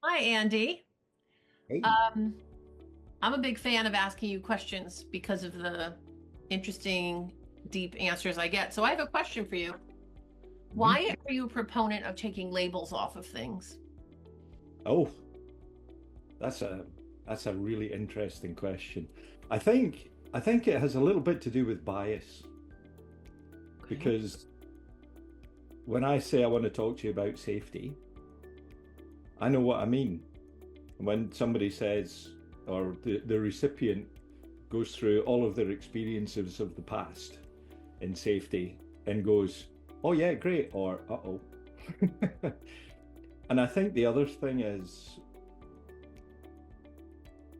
Hi, Andy. Hey. Um, I'm a big fan of asking you questions because of the interesting, deep answers I get. So I have a question for you. Mhm. Why are you a proponent of taking labels off of things? Oh, that's a that's a really interesting question. I think it has a little bit to do with bias Okay. because when I say I want to talk to you about safety, I know what I mean. When somebody says or the recipient goes through all of their experiences of the past in safety and goes, "Oh yeah, great," or "Uh-oh." And I think the other thing is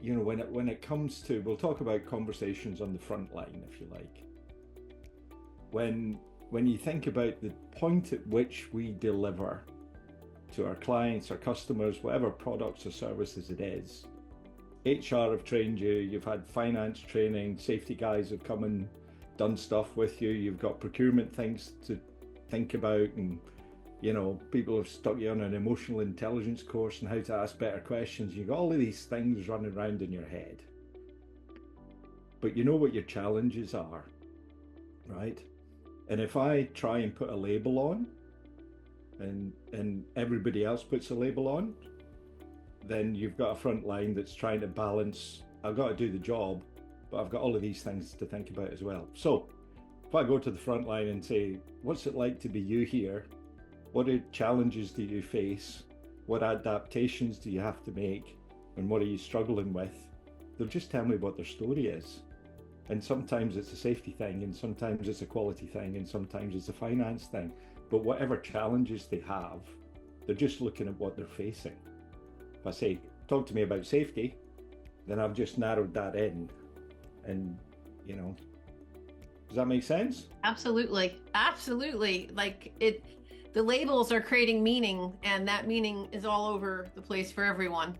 when it comes to, we'll talk about conversations on the front line, if you like. When when you think about the point at which we deliver to our clients, our customers, whatever products or services it is, HR have trained you, you've had finance training, safety guys have come and done stuff with you, you've got procurement things to think about, and people have stuck you on an emotional intelligence course and how to ask better questions. You've got all of these things running around in your head. But you know what your challenges are, right? And if I try and put a label on and everybody else puts a label on, then you've got a front line that's trying to balance, I've got to do the job, but I've got all of these things to think about as well. So if I go to the front line and say, what's it like to be you here? What challenges do you face? What adaptations do you have to make? And what are you struggling with? They'll just tell me what their story is. And sometimes it's a safety thing, and sometimes it's a quality thing, and sometimes it's a finance thing. But whatever challenges they have, they're just looking at what they're facing. If I say, talk to me about safety, then I've just narrowed that in. And, you know, does that make sense? Absolutely. Absolutely. The labels are creating meaning, and that meaning is all over the place for everyone.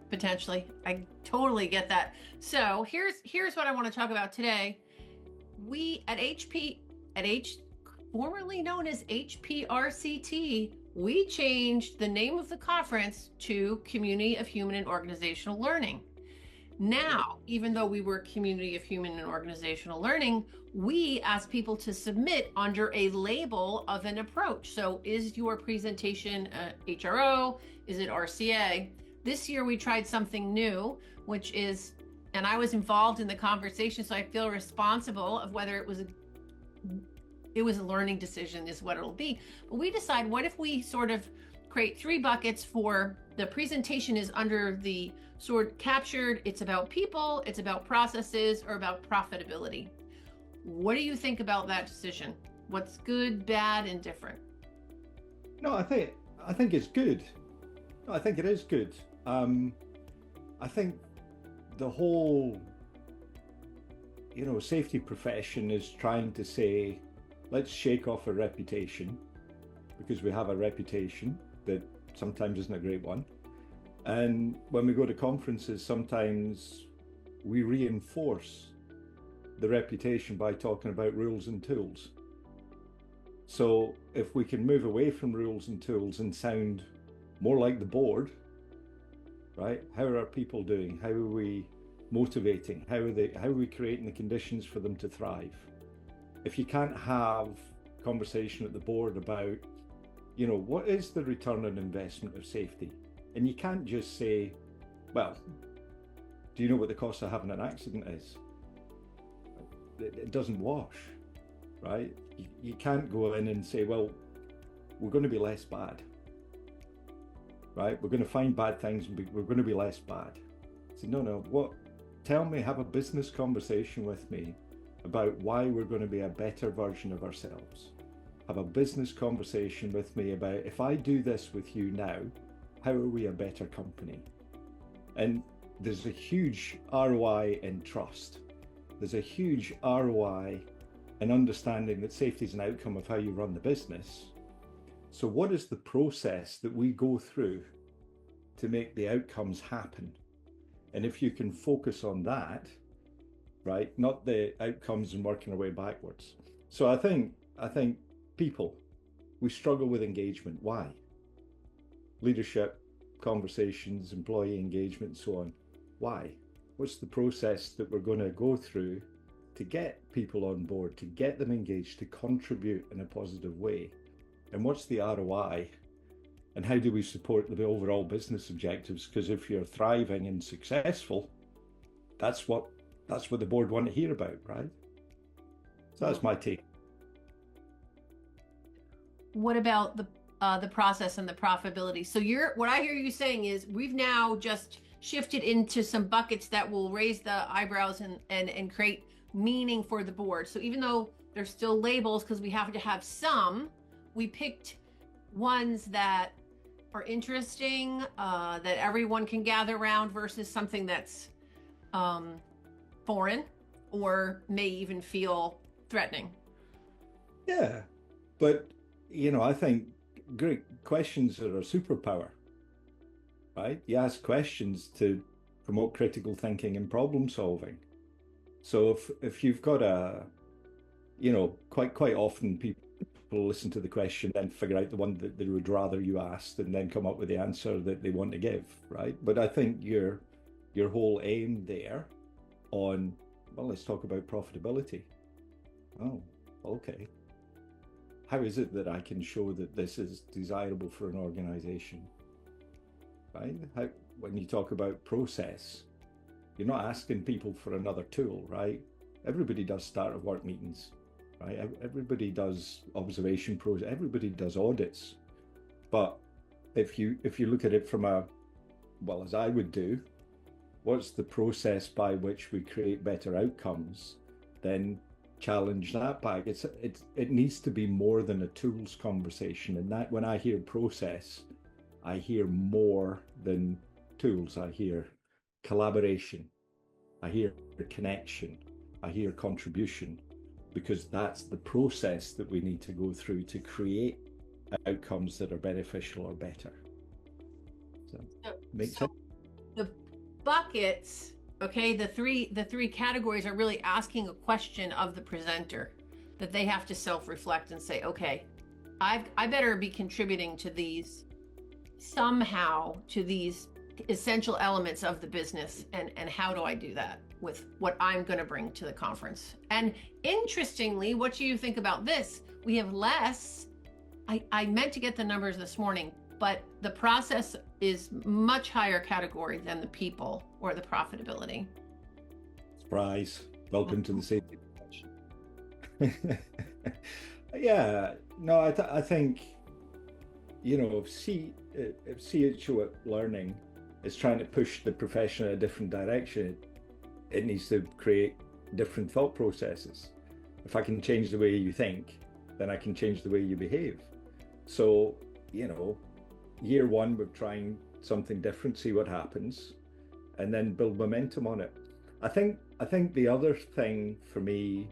Potentially. I totally get that. So here's what I want to talk about today. We at HP at H formerly known as HPRCT, we changed the name of the conference to Community of Human and Organizational Learning. Great. Now, even though we were Community of Human and Organizational Learning, we ask people to submit under a label of an approach. So, is your presentation HRO? Is it RCA? This year we tried something new, which is, and I was involved in the conversation, so I feel responsible of whether it was a learning decision is what it'll be. But we decide, what if we sort of create three buckets for the presentation is under the sort captured, it's about people, it's about processes, or about profitability. What do you think about that decision? What's good, bad, and different? No, I think it's good. No, I think it is good. I think the whole, safety profession is trying to say, let's shake off a reputation because we have a reputation that sometimes isn't a great one. And when we go to conferences, sometimes we reinforce the reputation by talking about rules and tools. So if we can move away from rules and tools and sound more like the board, right? How are our people doing? How are we motivating? How are we creating the conditions for them to thrive? If you can't have conversation at the board about, what is the return on investment of safety? And you can't just say, well, do you know what the cost of having an accident is? It doesn't wash, right? You can't go in and say, well, we're going to be less bad, right? We're going to find bad things and we're going to be less bad. So no, no, what? Tell me, have a business conversation with me about why we're going to be a better version of ourselves. Have a business conversation with me about, if I do this with you now, how are we a better company? And there's a huge ROI in trust. There's a huge ROI in understanding that safety is an outcome of how you run the business. So what is the process that we go through to make the outcomes happen? And if you can focus on that, right, not the outcomes and working our way backwards. So I think people, we struggle with engagement. Why? Leadership, conversations, employee engagement, and so on. Why? What's the process that we're going to go through to get people on board, to get them engaged, to contribute in a positive way? And what's the ROI? And how do we support the overall business objectives? Because if you're thriving and successful, that's what the board want to hear about, right? So that's my take. What about the process and the profitability? So what I hear you saying is we've now just shifted into some buckets that will raise the eyebrows and create meaning for the board. So even though there's still labels, because we have to have some, we picked ones that are interesting, that everyone can gather around versus something that's foreign or may even feel threatening. Yeah, but I think great questions are a superpower, right? You ask questions to promote critical thinking and problem solving. So if you've got quite often people listen to the question and figure out the one that they would rather you asked and then come up with the answer that they want to give, right? But I think your whole aim there on, well, let's talk about profitability. Oh, okay. How is it that I can show that this is desirable for an organization, right? When you talk about process, you're not asking people for another tool, right? Everybody does start of work meetings, right? Everybody does observation process, everybody does audits. But if you look at it from as I would do, what's the process by which we create better outcomes, then challenge that back. It needs to be more than a tools conversation. And that when I hear process, I hear more than tools. I hear collaboration, I hear connection, I hear contribution, because that's the process that we need to go through to create outcomes that are beneficial or better. So makes sense. The buckets, okay, the three categories are really asking a question of the presenter that they have to self-reflect and say, okay, I better be contributing to these somehow, to these essential elements of the business, and how do I do that with what I'm going to bring to the conference? And interestingly, what do you think about this? We have less, I meant to get the numbers this morning, but the process is much higher category than the people or the profitability. Surprise. Welcome to the safety profession. Yeah, no, I think, if CHOLearning is trying to push the profession in a different direction, it needs to create different thought processes. If I can change the way you think, then I can change the way you behave. So, year one, we're trying something different, see what happens, and then build momentum on it. I think the other thing for me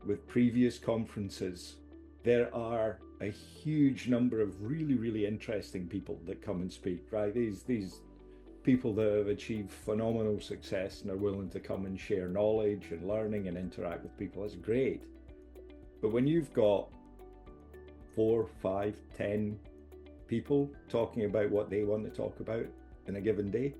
with previous conferences, there are a huge number of really, really interesting people that come and speak, right? These people that have achieved phenomenal success and are willing to come and share knowledge and learning and interact with people. That's great. But when you've got 4, 5, 10 people talking about what they want to talk about in a given day,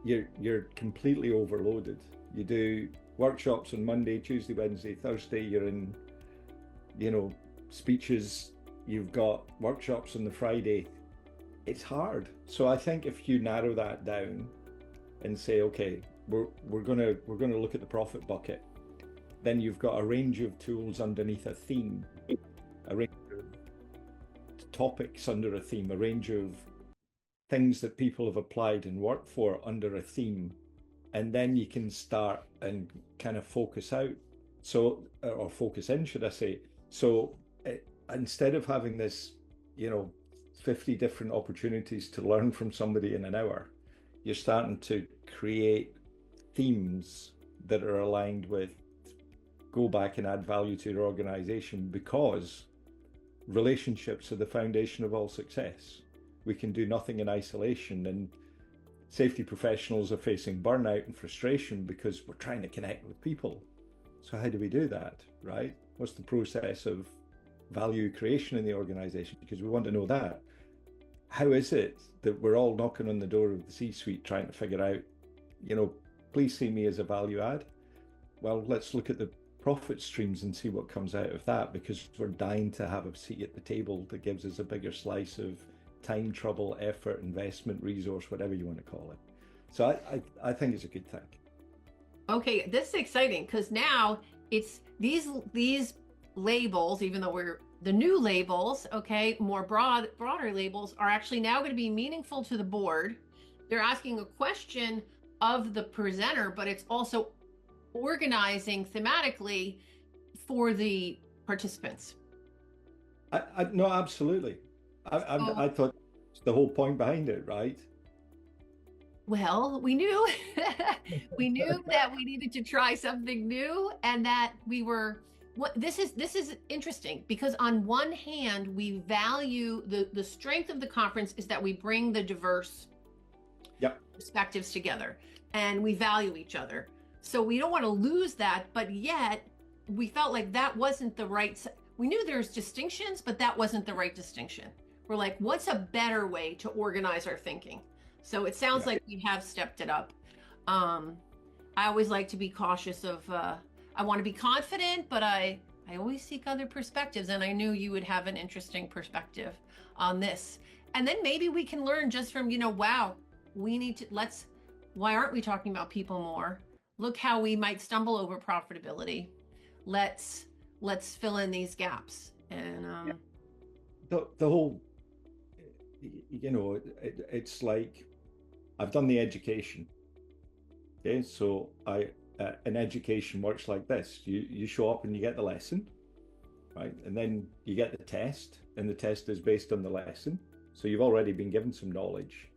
you're completely overloaded. You do workshops on Monday, Tuesday, Wednesday, Thursday, you're in, speeches, you've got workshops on the Friday. It's hard. So I think if you narrow that down and say, okay, we're gonna look at the profit bucket, then you've got a range of tools underneath a theme, a range of topics under a theme, a range of things that people have applied and worked for under a theme, and then you can start and kind of focus out, or focus in, should I say. So instead of having this, 50 different opportunities to learn from somebody in an hour, you're starting to create themes that are aligned with go back and add value to your organization, because relationships are the foundation of all success. We can do nothing in isolation, and safety professionals are facing burnout and frustration because we're trying to connect with people. So how do we do that, right? What's the process of value creation in the organization? Because we want to know that. how is it that we're all knocking on the door of the C-suite trying to figure out, please see me as a value add? Well, let's look at the profit streams and see what comes out of that, because we're dying to have a seat at the table that gives us a bigger slice of time, trouble, effort, investment, resource, whatever you want to call it. So I think it's a good thing. Okay, this is exciting because now it's these labels, even though we're the new labels, okay, more broader labels are actually now going to be meaningful to the board. They're asking a question of the presenter, but it's also organizing thematically for the participants. No, absolutely. I thought the whole point behind it, right? Well, we knew we knew that we needed to try something new, and that we were this is interesting because on one hand we value the strength of the conference is that we bring the diverse perspectives together and we value each other. So we don't want to lose that, but yet we felt like that wasn't the right. We knew there's distinctions, but that wasn't the right distinction. We're like, what's a better way to organize our thinking? So it sounds like we have stepped it up. I always like to be cautious of, I want to be confident, but I always seek other perspectives. And I knew you would have an interesting perspective on this. And then maybe we can learn just from, wow, we need to, why aren't we talking about people more? Look how we might stumble over profitability. Let's fill in these gaps. And the whole, it's like, I've done the education. Okay, so an education works like this. You show up and you get the lesson, right? And then you get the test, and the test is based on the lesson. So you've already been given some knowledge.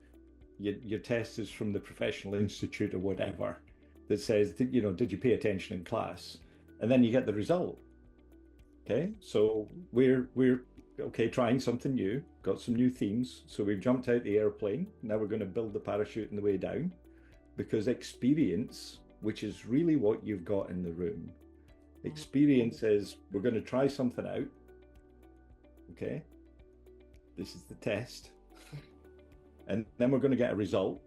Your test is from the professional institute or whatever that says, did you pay attention in class? And then you get the result. Okay, so we're trying something new, got some new themes. So we've jumped out the airplane. Now we're going to build the parachute on the way down, because experience, which is really what you've got in the room, experience is we're going to try something out. Okay, this is the test. And then we're going to get a result.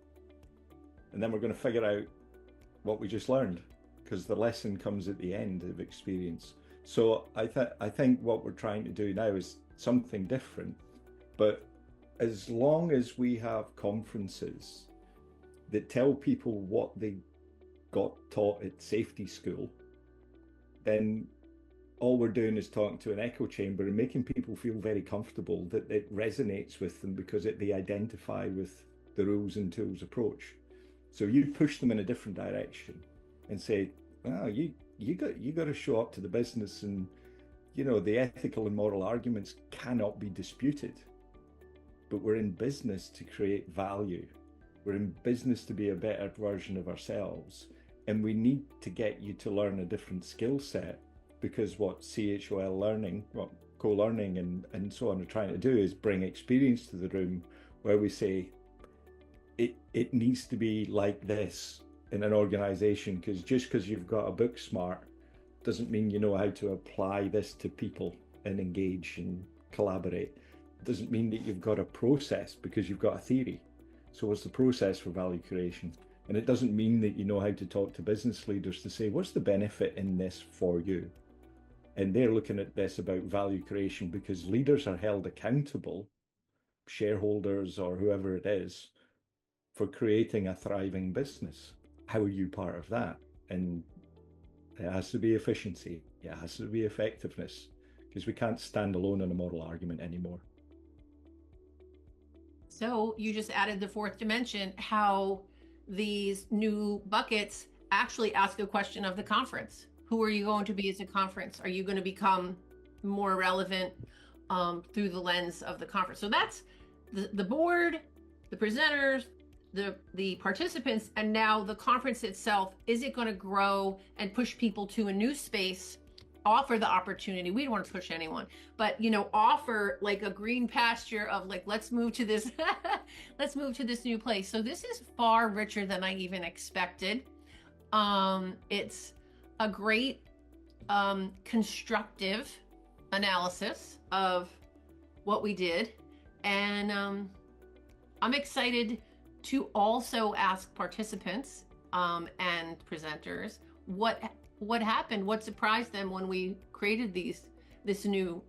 And then we're going to figure out what we just learned, because the lesson comes at the end of experience. So I think what we're trying to do now is something different. But as long as we have conferences that tell people what they got taught at safety school, then all we're doing is talking to an echo chamber and making people feel very comfortable that it resonates with them because they identify with the rules and tools approach. So you push them in a different direction and say, "Oh, you got to show up to the business, and the ethical and moral arguments cannot be disputed. But we're in business to create value. We're in business to be a better version of ourselves, and we need to get you to learn a different skill set, because what CHOL learning, what CHOLearning and so on are trying to do is bring experience to the room, where we say it needs to be like this in an organization, because just because you've got a book smart doesn't mean you know how to apply this to people and engage and collaborate. It doesn't mean that you've got a process because you've got a theory. So what's the process for value creation? And it doesn't mean that you know how to talk to business leaders to say, what's the benefit in this for you? And they're looking at this about value creation because leaders are held accountable, shareholders or whoever it is, for creating a thriving business. How are you part of that? And it has to be efficiency. It has to be effectiveness, because we can't stand alone in a moral argument anymore. So you just added the fourth dimension, how these new buckets actually ask a question of the conference. Who are you going to be as a conference? Are you going to become more relevant through the lens of the conference? So that's the board, the presenters, the participants, and now the conference itself. Is it going to grow and push people to a new space, offer the opportunity? We don't want to push anyone, but offer like a green pasture of like, let's move to this let's move to this new place. So this is far richer than I even expected. It's a great constructive analysis of what we did, and I'm excited to also ask participants and presenters what happened, what surprised them when we created this new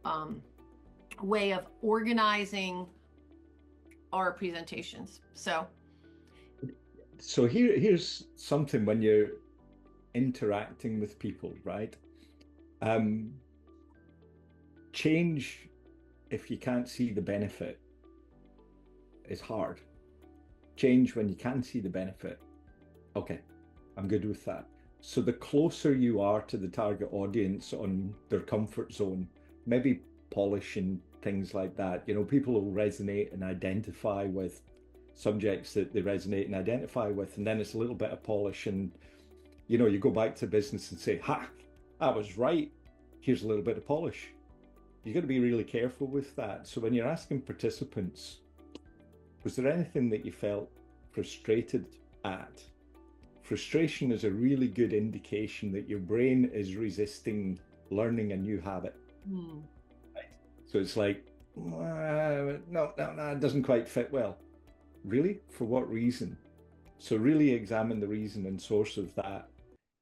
way of organizing our presentations. So here's something when you're interacting with people, right? Um, change, if you can't see the benefit, is hard. Change when you can see the benefit. Okay, I'm good with that. So the closer you are to the target audience on their comfort zone, maybe polishing things like that, people will resonate and identify with subjects that they resonate and identify with, and then it's a little bit of polish, and you go back to business and say, ha, I was right. Here's a little bit of polish. You've got to be really careful with that. So when you're asking participants, was there anything that you felt frustrated at? Frustration is a really good indication that your brain is resisting learning a new habit. Right? So it's like, no, it doesn't quite fit well. Really? For what reason? So really examine the reason and source of that,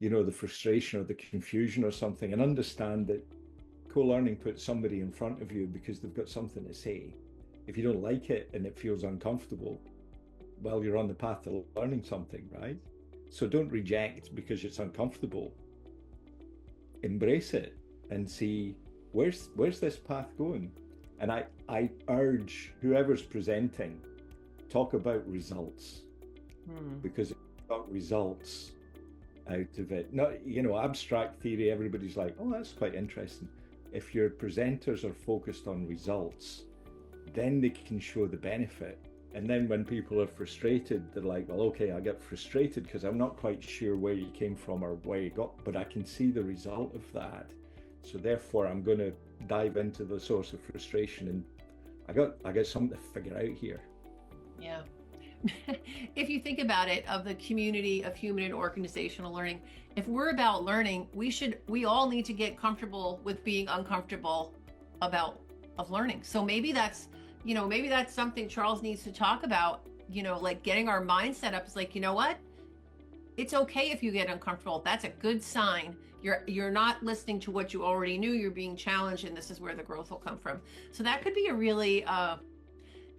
the frustration or the confusion or something, and understand that co-learning puts somebody in front of you because they've got something to say. If you don't like it and it feels uncomfortable, well, you're on the path to learning something, right? So don't reject because it's uncomfortable. Embrace it and see where's this path going. And I urge whoever's presenting, talk about results. Because if you've got results out of it, not, abstract theory, everybody's like, oh, that's quite interesting. If your presenters are focused on results, then they can show the benefit. And then when people are frustrated, they're like, well, okay, I get frustrated because I'm not quite sure where you came from or where you got, but I can see the result of that. So therefore, I'm going to dive into the source of frustration, and I got something to figure out here. Yeah. If you think about it, of the community of human and organizational learning, if we're about learning, we all need to get comfortable with being uncomfortable of learning. So maybe that's something Charles needs to talk about, like getting our mindset up. It's like, you know what? It's okay if you get uncomfortable. That's a good sign. You're not listening to what you already knew. You're being challenged, and this is where the growth will come from. So that could be a really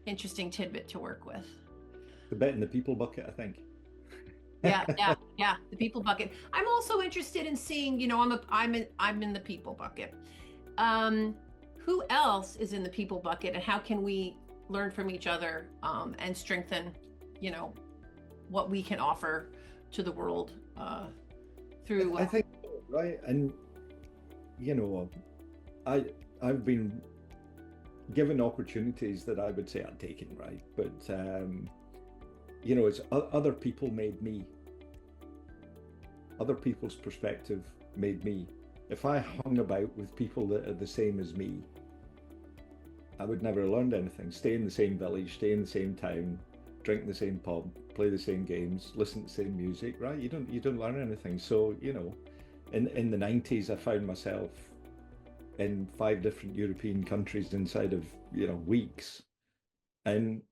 interesting tidbit to work with. The bit in the people bucket, I think. Yeah. The people bucket. I'm also interested in seeing, I'm in the people bucket. Who else is in the people bucket, and how can we learn from each other and strengthen, what we can offer to the world through. I think right, and I've been given opportunities that I would say I'd taken, right, but it's other people made me. Other people's perspective made me. If I hung about with people that are the same as me, I would never have learned anything. Stay in the same village, stay in the same town, drink in the same pub, play the same games, listen to the same music, right? You don't learn anything. So, in the 90s, I found myself in 5 different European countries inside of, weeks. And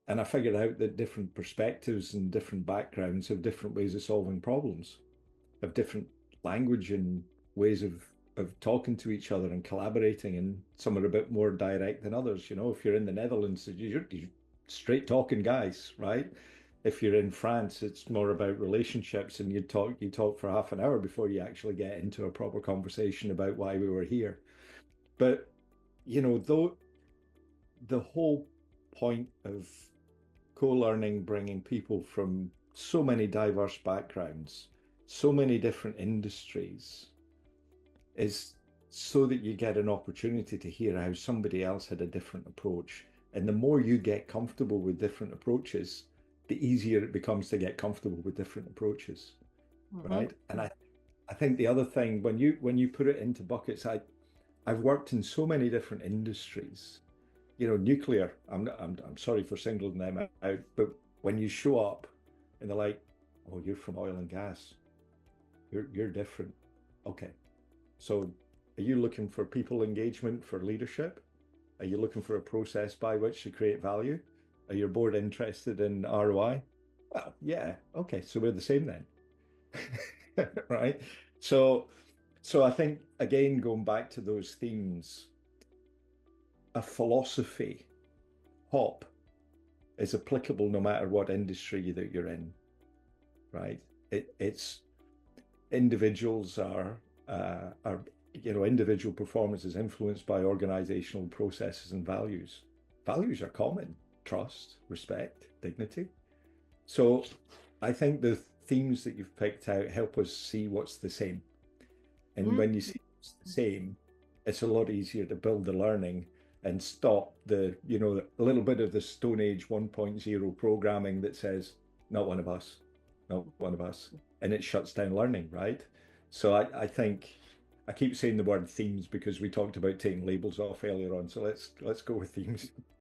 I figured out that different perspectives and different backgrounds have different ways of solving problems, have different language and ways of talking to each other and collaborating, and some are a bit more direct than others. If you're in the Netherlands, you're straight talking guys, right? If you're in France, it's more about relationships, and you talk for half an hour before you actually get into a proper conversation about why we were here. But though the whole point of co-learning, bringing people from so many diverse backgrounds, so many different industries, is so that you get an opportunity to hear how somebody else had a different approach. And the more you get comfortable with different approaches, the easier it becomes to get comfortable with different approaches, right? And I think the other thing, when you put it into buckets, I've worked in so many different industries. Nuclear, I'm sorry for singling them out, but when you show up and they're like, oh, you're from oil and gas, you're different. Okay. So are you looking for people engagement, for leadership? Are you looking for a process by which to create value? Are your board interested in ROI? Well, yeah, okay, so we're the same then. Right? So I think again, going back to those themes, a philosophy, HOP, is applicable no matter what industry that you're in, right? It's individuals are individual performance is influenced by organizational processes and values. Values are common: trust, respect, dignity. So I think the themes that you've picked out help us see what's the same. And when you see what's the same, it's a lot easier to build the learning and stop a little bit of the Stone Age 1.0 programming that says, not one of us, not one of us. And it shuts down learning, right? So I think I keep saying the word themes because we talked about taking labels off earlier on. So let's go with themes.